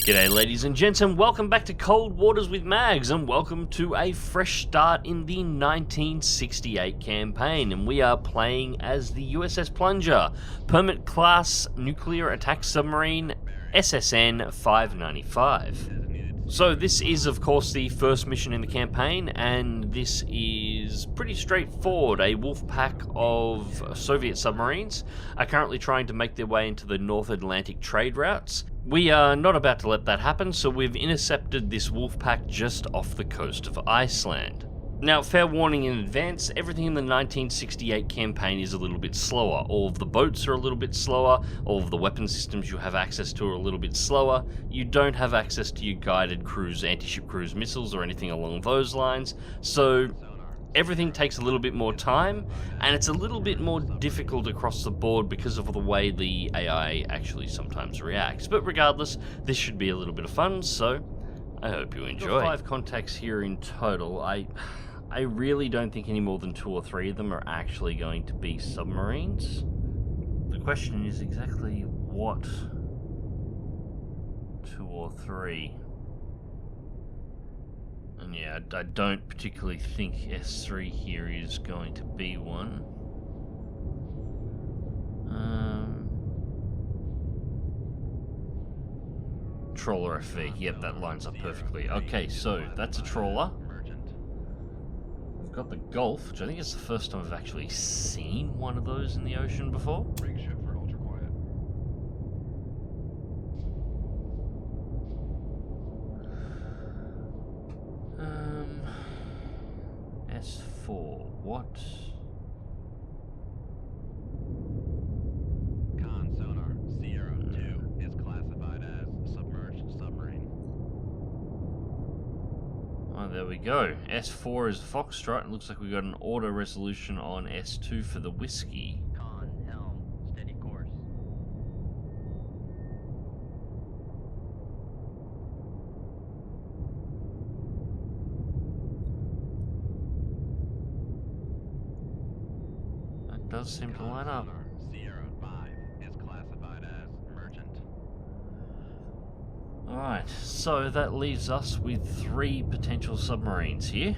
G'day ladies and gents, and welcome back to Cold Waters with Mags, and welcome to a fresh start in the 1968 campaign. And we are playing as the USS Plunger, Permit Class Nuclear Attack Submarine, SSN 595. So this is of course the first mission in the campaign, and this is pretty straightforward. A wolf pack of Soviet submarines are currently trying to make their way into the North Atlantic trade routes. We are not about to let that happen, so we've intercepted this wolf pack just off the coast of Iceland. Now, fair warning in advance, everything in the 1968 campaign is a little bit slower. All of the boats are a little bit slower, all of the weapon systems you have access to are a little bit slower. You don't have access to your guided cruise, anti-ship cruise missiles or anything along those lines, so everything takes a little bit more time, and it's a little bit more difficult across the board because of the way the AI actually sometimes reacts. But regardless, this should be a little bit of fun, so I hope you enjoy. 5 contacts here in total. I really don't think any more than 2 or 3 of them are actually going to be submarines. The question is exactly what 2 or 3. And yeah, I don't particularly think S3 here is going to be one. Trawler FV, yep, that lines up perfectly. Okay, so that's a trawler. We've got the Gulf, which I think is the first time I've actually seen one of those in the ocean before. S4, what? Con sonar Sierra 2 is classified as submerged submarine. Oh, there we go. S4 is Foxtrot. It looks like we got an auto resolution on S2 for the whiskey. Con helm, steady course. That does seem to line up. Sierra 5 is classified as merchant. Alright, so that leaves us with 3 potential submarines here.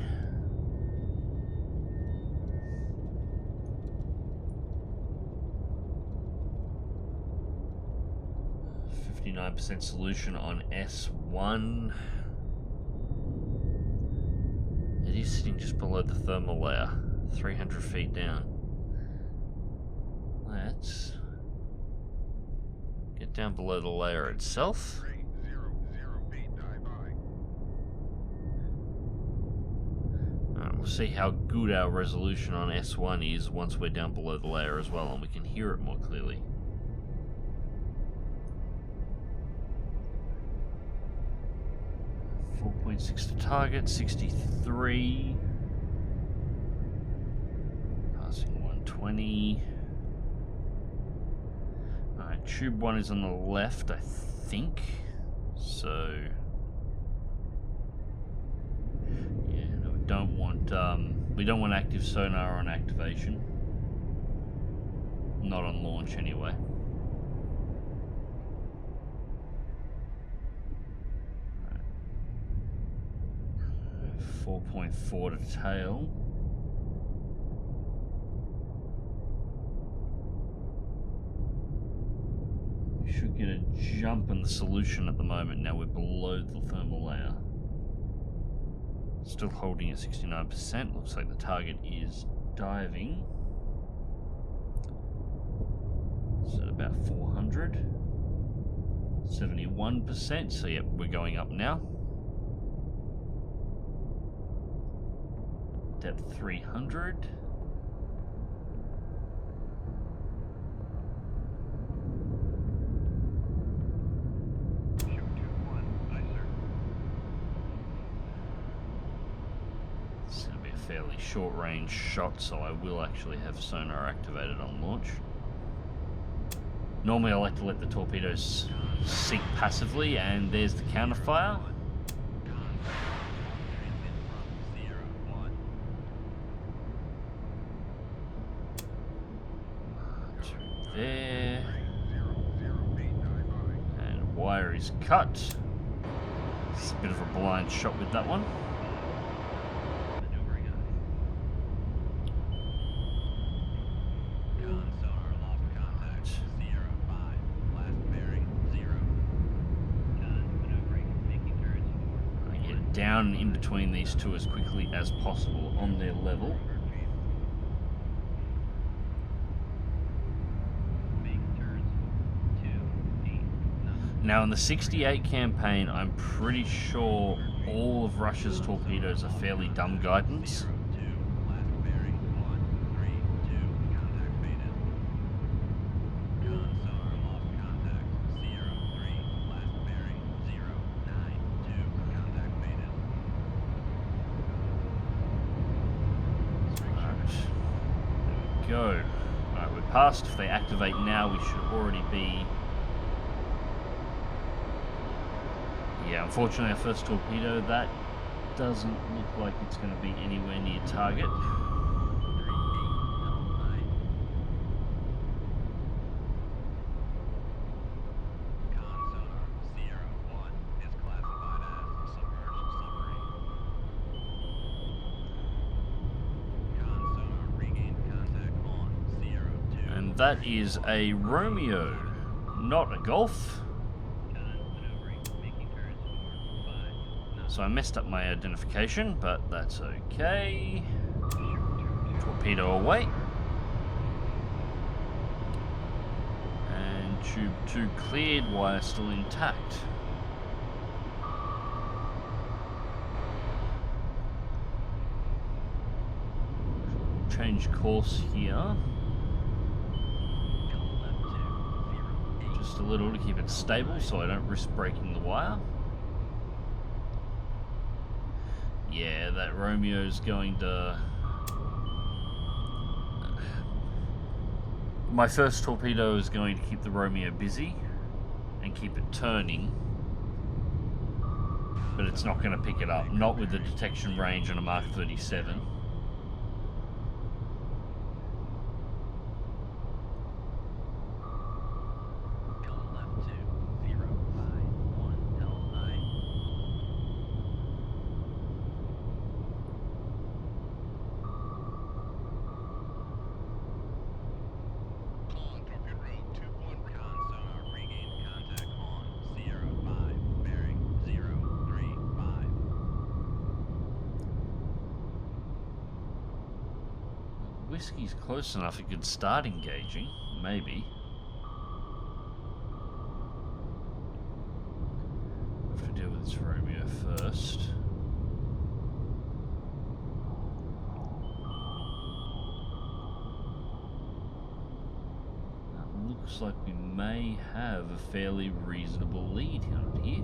%, solution on S1. It is sitting just below the thermal layer, 300 feet down. Let's get down below the layer itself. Alright, we'll see how good our resolution on S1 is once we're down below the layer as well, and we can hear it more clearly. .6 to target, 63. Passing 120. Alright, tube 1 is on the left, I think. So yeah, no, we don't want active sonar on activation. Not on launch anyway. 4.4 to tail. We should get a jump in the solution at the moment. Now we're below the thermal layer. Still holding at 69%. Looks like the target is diving. It's at about 400. 71%. So yep, we're going up now. Depth 300. It's going to be a fairly short range shot, so I will actually have sonar activated on launch. Normally I like to let the torpedoes sink passively, and there's the counterfire. There. And wire is cut. It's a bit of a blind shot with that one. Maneuvering sonar lost contact. Sierra 5. Last bearing 0. Maneuvering. Making turns for. I get down in between these two as quickly as possible on their level. Now in the 68 campaign, I'm pretty sure all of Russia's torpedoes are fairly dumb guidance. Go. Alright, we're past. If they activate now, we should already be... Yeah, unfortunately our first torpedo, that doesn't look like it's going to be anywhere near target. And that is a Romeo, not a Golf. So I messed up my identification, but that's okay. Torpedo away. And tube 2 cleared, wire still intact. Change course here. Just a little to keep it stable so I don't risk breaking the wire. Yeah, that Romeo's going to... My first torpedo is going to keep the Romeo busy and keep it turning, but it's not going to pick it up, not with the detection range on a Mark 37. Whiskey's close enough it could start engaging, maybe. Have to deal with this Romeo first. That looks like we may have a fairly reasonable lead out here.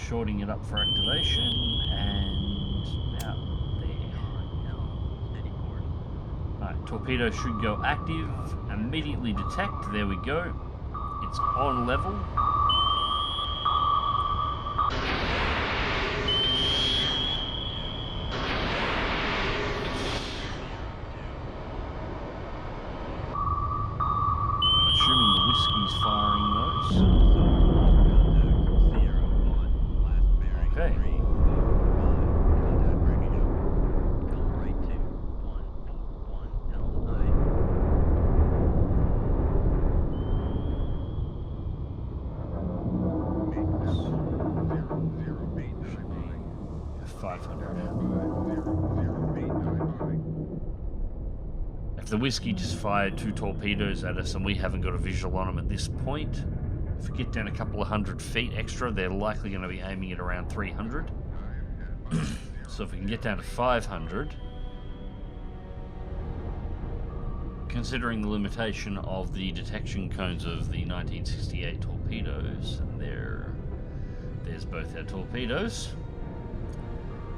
Shorting it up for activation, and out there. Alright, torpedo should go active, immediately detect, there we go. It's on level. I'm assuming the Whiskey's firing those. Okay. If the Whiskey just fired 2 torpedoes at us and we haven't got a visual on them at this point, if we get down a couple of 100 feet extra, they're likely going to be aiming at around 300. So if we can get down to 500, considering the limitation of the detection cones of the 1968 torpedoes, and there's both our torpedoes.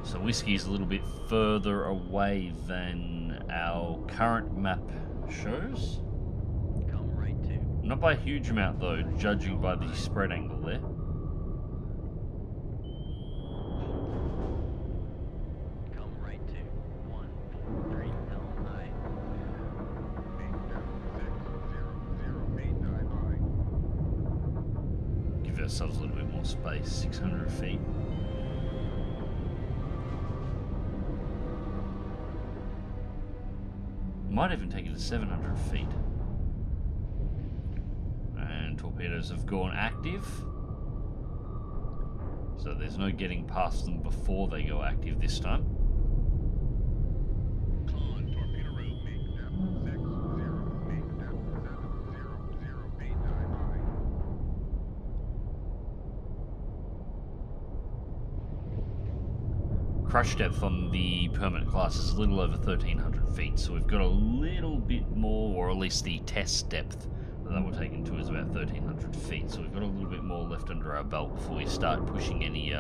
So Whiskey's a little bit further away than our current map shows. Not by a huge amount though, judging by the spread angle there. ourselves a little bit more space. 600 feet. Might even take it to 700 feet. And torpedoes have gone active. So there's no getting past them before they go active this time. Con, torpedo route, make depth 60, make depth 700 feet, high. Crush depth on the permanent class is a little over 1300 feet, so we've got a little bit more, or at least the test depth that we're taking to is about 1300 feet, so we've got a little bit more left under our belt before we start pushing any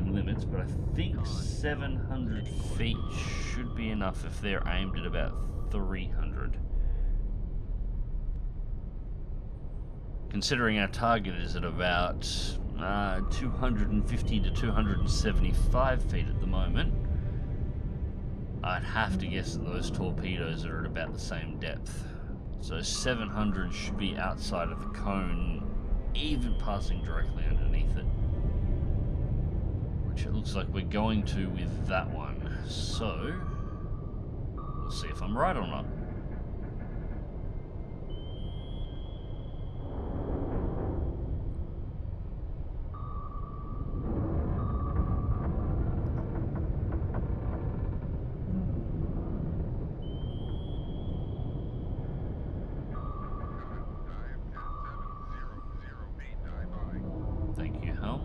limits, but I think 700 feet should be enough if they're aimed at about 300. Considering our target is at about 250 to 275 feet at the moment, I'd have to guess that those torpedoes are at about the same depth. So 700 should be outside of the cone, even passing directly underneath it. Which it looks like we're going to with that one. So, we'll see if I'm right or not. Thank you, Helm.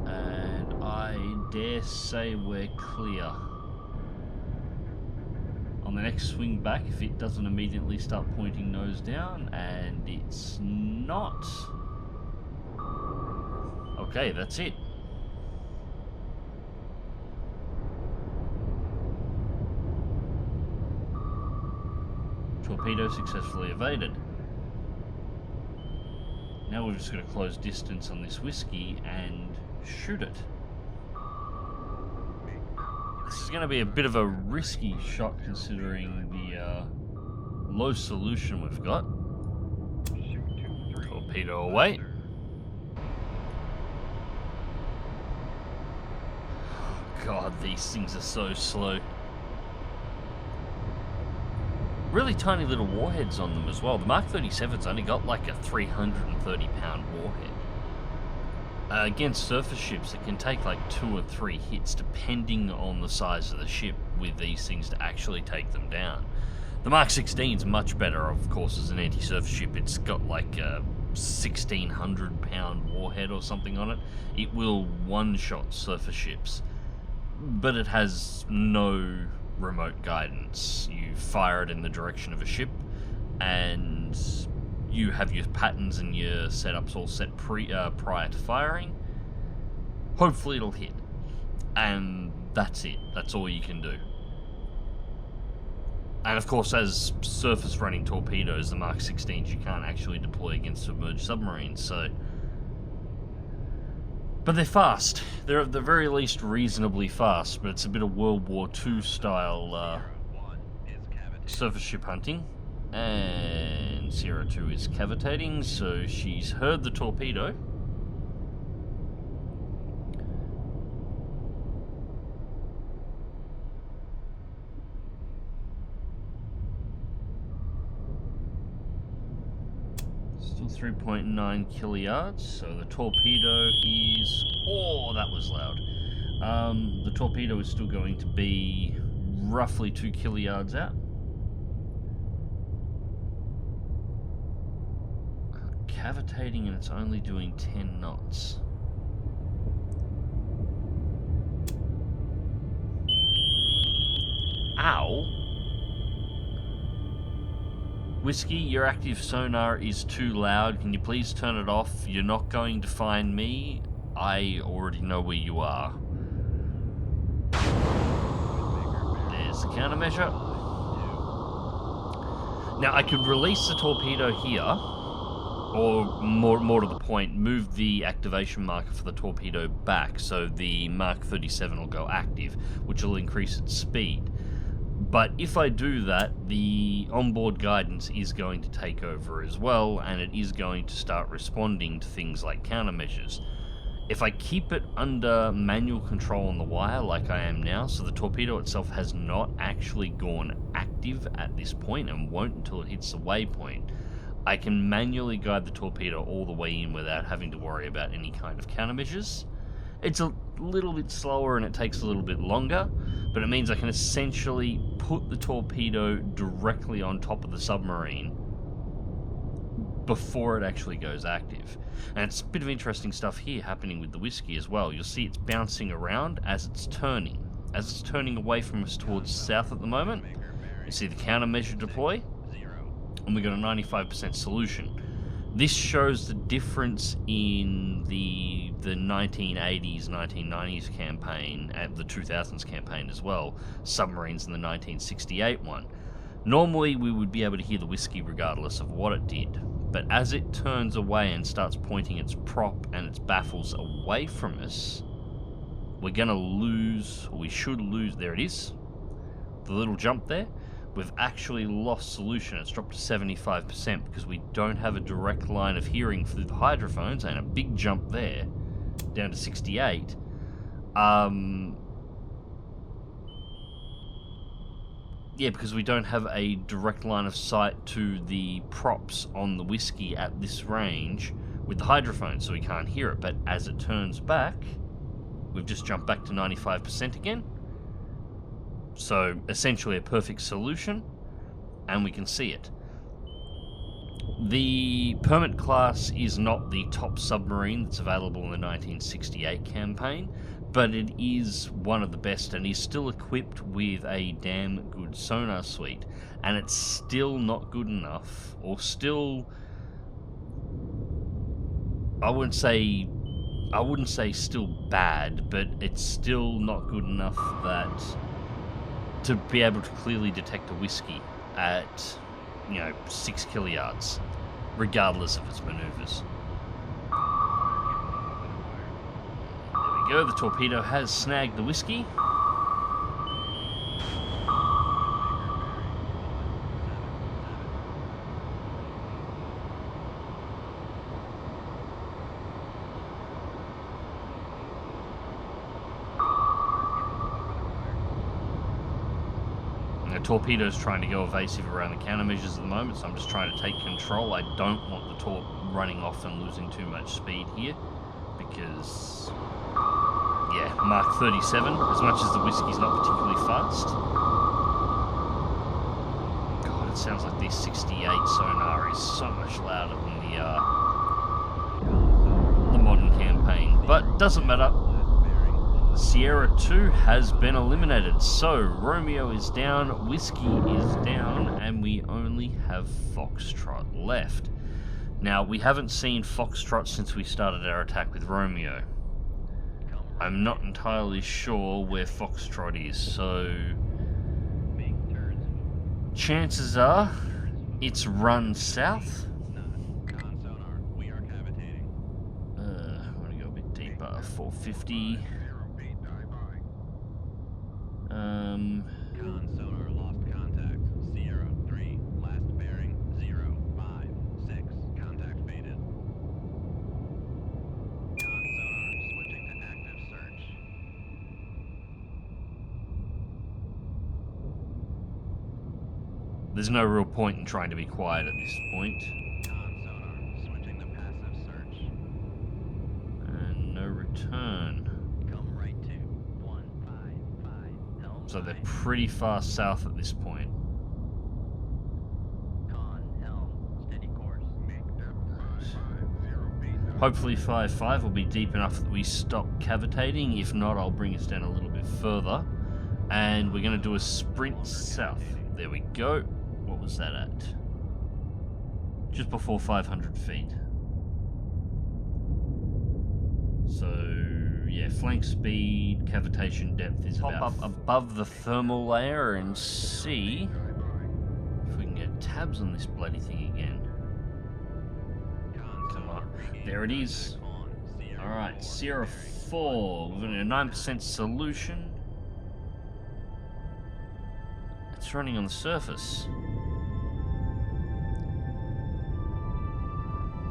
And I dare say we're clear. On the next swing back, if it doesn't immediately start pointing nose down, and it's not. Okay, that's it. Torpedo successfully evaded. Now we're just going to close distance on this whiskey and shoot it. This is going to be a bit of a risky shot considering the low solution we've got. Torpedo away. God, these things are so slow. Really tiny little warheads on them as well. The Mark 37's only got like a 330-pound warhead. Against surface ships, it can take like 2 or 3 hits depending on the size of the ship with these things to actually take them down. The Mark 16's much better, of course, as an anti-surface ship. It's got like a 1,600-pound warhead or something on it. It will one-shot surface ships, but it has no remote guidance. You fire it in the direction of a ship, and you have your patterns and your setups all set prior to firing. Hopefully it'll hit, and that's it. That's all you can do. And of course, as surface running torpedoes, the Mark 16s you can't actually deploy against submerged submarines, so. But they're fast. They're at the very least reasonably fast, but it's a bit of World War II style surface ship hunting. And Sierra 2 is cavitating, so she's heard the torpedo. Still 3.9 kiluyards, so the torpedo is... Oh, that was loud. The torpedo is still going to be roughly 2 kiluyards out. Cavitating, and it's only doing 10 knots. Ow! Whiskey, your active sonar is too loud. Can you please turn it off? You're not going to find me. I already know where you are. There's the countermeasure. Now, I could release the torpedo here, or more to the point, move the activation marker for the torpedo back so the Mark 37 will go active, which will increase its speed. But if I do that, the onboard guidance is going to take over as well, and it is going to start responding to things like countermeasures. If I keep it under manual control on the wire like I am now, so the torpedo itself has not actually gone active at this point and won't until it hits the waypoint, I can manually guide the torpedo all the way in without having to worry about any kind of countermeasures. It's a little bit slower and it takes a little bit longer, but it means I can essentially put the torpedo directly on top of the submarine before it actually goes active. And it's a bit of interesting stuff here happening with the Whiskey as well. You'll see it's bouncing around as it's turning. As it's turning away from us towards south at the moment, you see the countermeasure deploy, and we got a 95% solution. This shows the difference in the 1980s, 1990s campaign and the 2000s campaign as well, submarines in the 1968 one. Normally we would be able to hear the Whiskey regardless of what it did, but as it turns away and starts pointing its prop and its baffles away from us, we're going to lose, or we should lose, there it is, the little jump there. We've actually lost solution. It's dropped to 75% because we don't have a direct line of hearing through the hydrophones, and a big jump there, down to 68. Yeah, because we don't have a direct line of sight to the props on the Whiskey at this range with the hydrophone, so we can't hear it. But as it turns back, we've just jumped back to 95% again. So essentially a perfect solution, and we can see it. The Permit class is not the top submarine that's available in the 1968 campaign, but it is one of the best and is still equipped with a damn good sonar suite. And it's still not good enough, or still, I wouldn't say still bad, but it's still not good enough that to be able to clearly detect a Whiskey at, 6 kiluyards, regardless of its maneuvers. There we go, the torpedo has snagged the Whiskey. The torpedo's trying to go evasive around the countermeasures at the moment, so I'm just trying to take control. I don't want the torp running off and losing too much speed here, because, yeah, Mark 37, as much as the Whiskey's not particularly fast. God, it sounds like the 68 sonar is so much louder than the modern campaign, but doesn't matter. Sierra 2 has been eliminated, so Romeo is down, Whiskey is down, and we only have Foxtrot left. Now, we haven't seen Foxtrot since we started our attack with Romeo. I'm not entirely sure where Foxtrot is, so chances are it's run south. I want to go a bit deeper, 450. Con sonar lost contact. Sierra 3, last bearing 056. Contact faded. Con sonar switching to active search. There's no real point in trying to be quiet at this point. Con sonar switching to passive search. And no return. Come right to 155. Helm So they're right. pretty far south at this point. Con helm steady course. Hopefully 5.5 will be deep enough that we stop cavitating. If not, I'll bring us down a little bit further. And we're going to do a sprint south. There we go. What was that at? Just before 500 feet. So, yeah, flank speed, cavitation depth is about up above the thermal layer and see if we can get tabs on this bloody thing again. Come on. There it is. Alright, Sierra 4. We've got a 9% solution. That's running on the surface.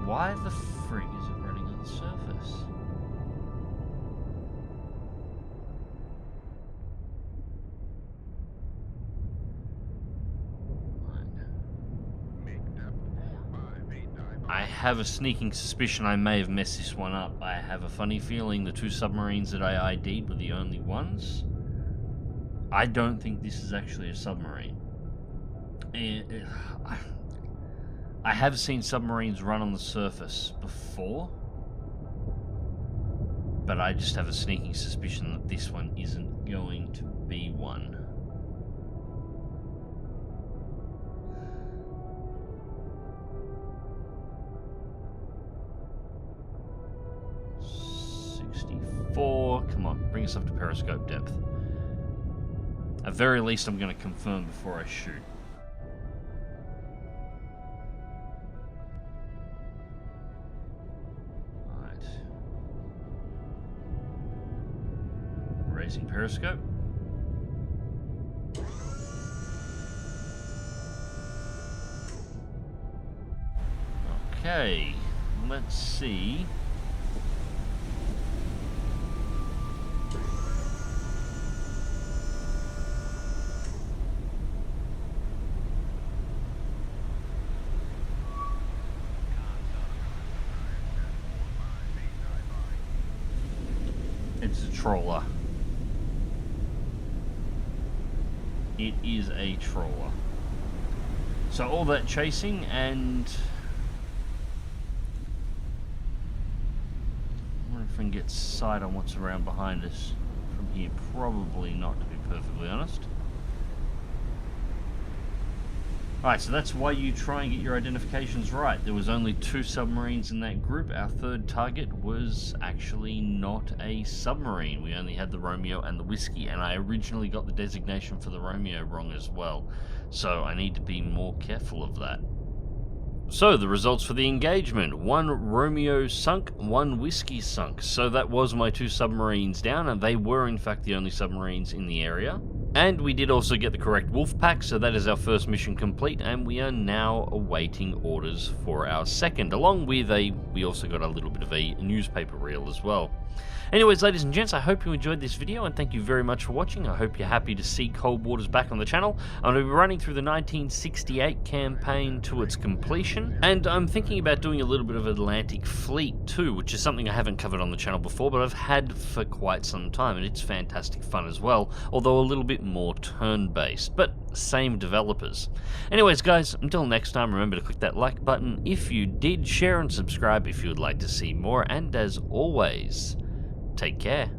Why the frig is it running on the surface? I have a sneaking suspicion I may have messed this one up. I have a funny feeling the two submarines that I ID'd were the only ones. I don't think this is actually a submarine. I have seen submarines run on the surface before, but I just have a sneaking suspicion that this one isn't going to be one. Come on, bring us up to periscope depth. At very least, I'm going to confirm before I shoot. Alright. Raising periscope. Okay, let's see. It's a trawler. It is a trawler. So all that chasing and... I wonder if we can get sight on what's around behind us from here. Probably not, to be perfectly honest. Alright, so that's why you try and get your identifications right. There was only 2 submarines in that group. Our third target was actually not a submarine. We only had the Romeo and the Whiskey, and I originally got the designation for the Romeo wrong as well. So I need to be more careful of that. So the results for the engagement: 1 Romeo sunk, 1 Whiskey sunk. So that was my 2 submarines down, and they were in fact the only submarines in the area. And we did also get the correct wolf pack, so that is our first mission complete, and we are now awaiting orders for our second, along with we also got a little bit of a newspaper reel as well. Anyways, ladies and gents, I hope you enjoyed this video, and thank you very much for watching. I hope you're happy to see Cold Waters back on the channel. I'm going to be running through the 1968 campaign to its completion, and I'm thinking about doing a little bit of Atlantic Fleet too, which is something I haven't covered on the channel before, but I've had for quite some time, and it's fantastic fun as well, although a little bit more turn-based, but same developers. Anyways, guys, until next time, remember to click that like button if you did, share and subscribe if you would like to see more, and as always, take care.